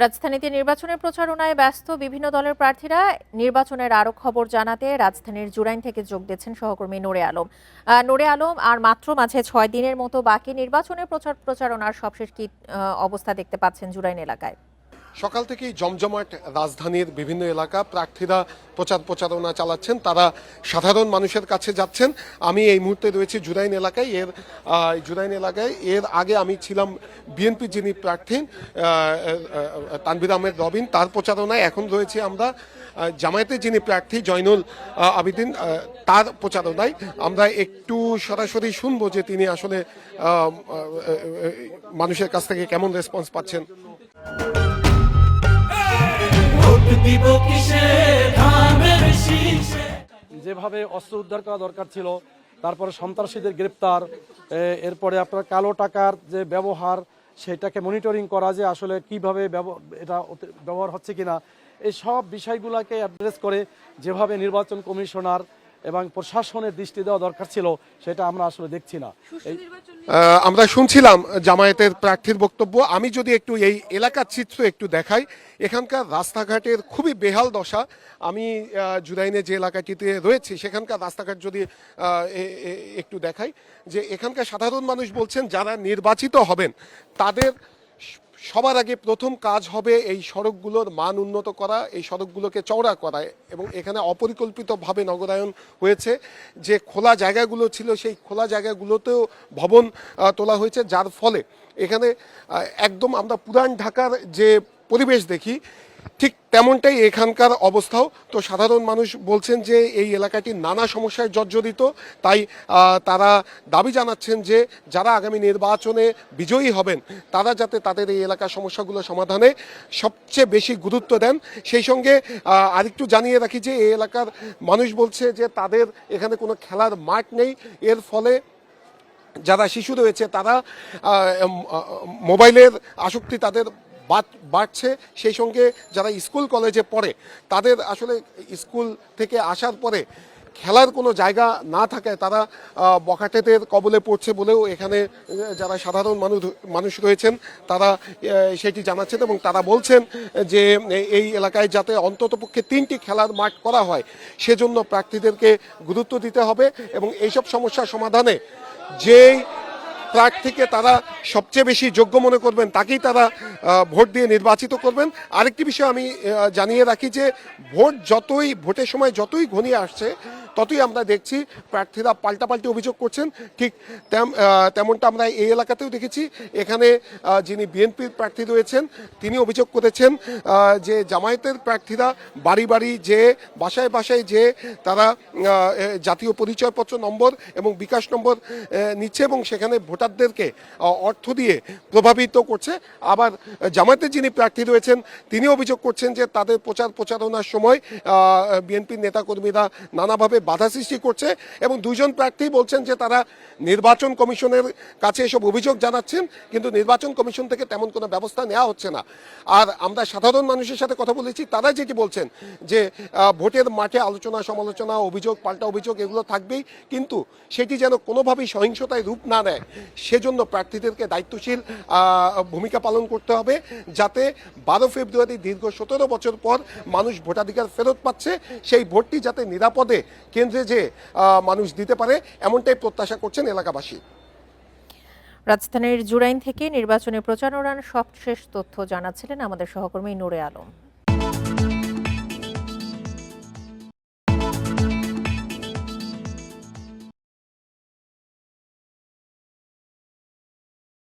রাজধানীতে নির্বাচনের প্রচারণায় ব্যস্ত বিভিন্ন দলের প্রার্থীরা। নির্বাচনের আরো খবর জানাতে রাজধানীর জুরাইন থেকে যোগ দিচ্ছেন সহকর্মী নূরে আলম। নূরে আলম, আর মাত্র মাঝে 6 দিনের মতো বাকি নির্বাচনের প্রচারণার সবশেষ কি অবস্থা দেখতে পাচ্ছেন জুরাইন এলাকায়? সকাল থেকেই জমজমাট রাজধানীর বিভিন্ন এলাকা প্রার্থীরা প্রচারণা চালাচ্ছেন, তারা সাধারণ মানুষের কাছে যাচ্ছেন। আমি এই মুহূর্তে রয়েছি জুরাইন এলাকায়। এর আগে আমি ছিলাম বিএনপি যিনি প্রার্থী তানভীর আহমেদ রবিন, তার প্রচারণায়। এখন রয়েছে আমরা জামায়াতের যিনি প্রার্থী জয়নুল আবিদিন, তার প্রচারণায়। আমরা একটু সরাসরি শুনবো যে তিনি আসলে মানুষের কাছ থেকে কেমন রেসপন্স পাচ্ছেন। যেভাবে অস্ত্র উদ্ধার করা দরকার ছিল, তারপরে সন্ত্রাসীদের গ্রেপ্তার, এরপরে আপনার কালো টাকার যে ব্যবহার সেটাকে মনিটরিং করা, যে আসলে কিভাবে এটা ব্যবহার হচ্ছে কিনা, এই সব বিষয়গুলোকে অ্যাড্রেস করে যেভাবে নির্বাচন কমিশনার এবং প্রশাসনের দৃষ্টি দেওয়া দরকার ছিল, সেটা আমরা আসলে দেখছি না। আমরা শুনছিলাম জামায়াতের প্রার্থীর বক্তব্য। আমি যদি একটু এই এলাকার চিত্র একটু দেখাই, এখানকার রাস্তাঘাটের খুবই বেহাল দশা। আমি জুরাইনে যে এলাকাটিতে রয়েছি সেখানকার রাস্তাঘাট যদি একটু দেখাই, যে এখানকার সাধারণ মানুষ বলছেন যারা নির্বাচিত হবেন তাদের সবার আগে প্রথম কাজ হবে এই সড়কগুলোর মান উন্নত করা, এই সড়কগুলোকে চওড়া করা। এবং এখানে অপরিকল্পিতভাবে নগরায়ন হয়েছে। যে খোলা জায়গাগুলো ছিল সেই খোলা জায়গাগুলোতেও ভবন তোলা হয়েছে, যার ফলে এখানে একদম আমরা পুরান ঢাকার যে পরিবেশ দেখি ঠিক তেমনটাই এখানকার অবস্থাও। তো সাধারণ মানুষ বলছেন যে এই এলাকাটি নানা সমস্যায় জর্জরিত, তাই তারা দাবি জানাচ্ছেন যে যারা আগামী নির্বাচনে বিজয়ী হবেন তারা যাতে তাদের এই এলাকার সমস্যাগুলো সমাধানে সবচেয়ে বেশি গুরুত্ব দেন। সেই সঙ্গে আরেকটু জানিয়ে রাখি যে এই এলাকার মানুষ বলছে যে তাদের এখানে কোনো খেলার মাঠ নেই, এর ফলে যারা শিশু রয়েছে তারা মোবাইলের আসক্তি তাদের বাড়ছে। সেই সঙ্গে যারা স্কুল কলেজে পড়ে তাদের আসলে স্কুল থেকে আসার পরে খেলার কোনো জায়গা না থাকায় তারা বখাটেদের কবলে পড়ছে বলেও এখানে যারা সাধারণ মানুষ রয়েছেন তারা সেটি জানাচ্ছেন। এবং তারা বলছেন যে এই এলাকায় যাতে অন্ততপক্ষে 3টি খেলার মাঠ করা হয় সেজন্য প্রার্থীদেরকে গুরুত্ব দিতে হবে, এবং এইসব সমস্যার সমাধানে যেই প্রার্থীকে তারা সবচেয়ে বেশি যোগ্য মনে করবেন তাকেই তারা ভোট দিয়ে নির্বাচিত করবেন। আরেকটি বিষয় আমি জানিয়ে রাখি যে ভোটের সময় যতই ঘনিয়ে আসছে ততই আমরা দেখছি প্রার্থীরা পাল্টাপাল্টি অভিযোগ করছেন। ঠিক তেমনটা আমরা এই এলাকাতেও দেখেছি। এখানে যিনি বিএনপির প্রার্থী রয়েছেন তিনি অভিযোগ করেছেন যে জামায়াতের প্রার্থীরা বাড়ি বাড়ি যে বাসায় বাসায় যে তারা জাতীয় পরিচয়পত্র নম্বর এবং বিকাশ নম্বর নিচ্ছে এবং সেখানে ভোটারদেরকে অর্থ দিয়ে প্রভাবিত করছে। আবার জামায়াতের যিনি প্রার্থী রয়েছেন তিনি অভিযোগ করছেন যে তাদের প্রচারণার সময় বিএনপির নেতাকর্মীরা নানাভাবে বাধা সৃষ্টি করছে, এবং 2জন প্রার্থী বলছেন যে তারা নির্বাচন কমিশনের কাছে এসব অভিযোগ জানাচ্ছেন, কিন্তু নির্বাচন কমিশন থেকে তেমন কোনো ব্যবস্থা নেওয়া হচ্ছে না। আর আমরা সাধারণ মানুষের সাথে কথা বলেছি, তারা যেটি বলছেন যে ভোটের মাঠে আলোচনা সমালোচনা অভিযোগ পাল্টা অভিযোগ এগুলো থাকবেই, কিন্তু সেটি যেন কোনোভাবেই সহিংসতায় রূপ না নেয় সেজন্য প্রার্থীদেরকে দায়িত্বশীল ভূমিকা পালন করতে হবে, যাতে 12 ফেব্রুয়ারি দীর্ঘ 17 বছর পর মানুষ ভোটাধিকার ফেরত পাচ্ছে, সেই ভোটটি যাতে নিরাপদে কেন্দ্রে যে মানুষ দিতে পারে এমনটাই প্রত্যাশা করছেন এলাকাবাসী। রাজধানীর জুরাইন থেকে নির্বাচনী প্রচারণার সবশেষ তথ্য জানাচ্ছিলেন আমাদের সহকর্মী নূরে আলম।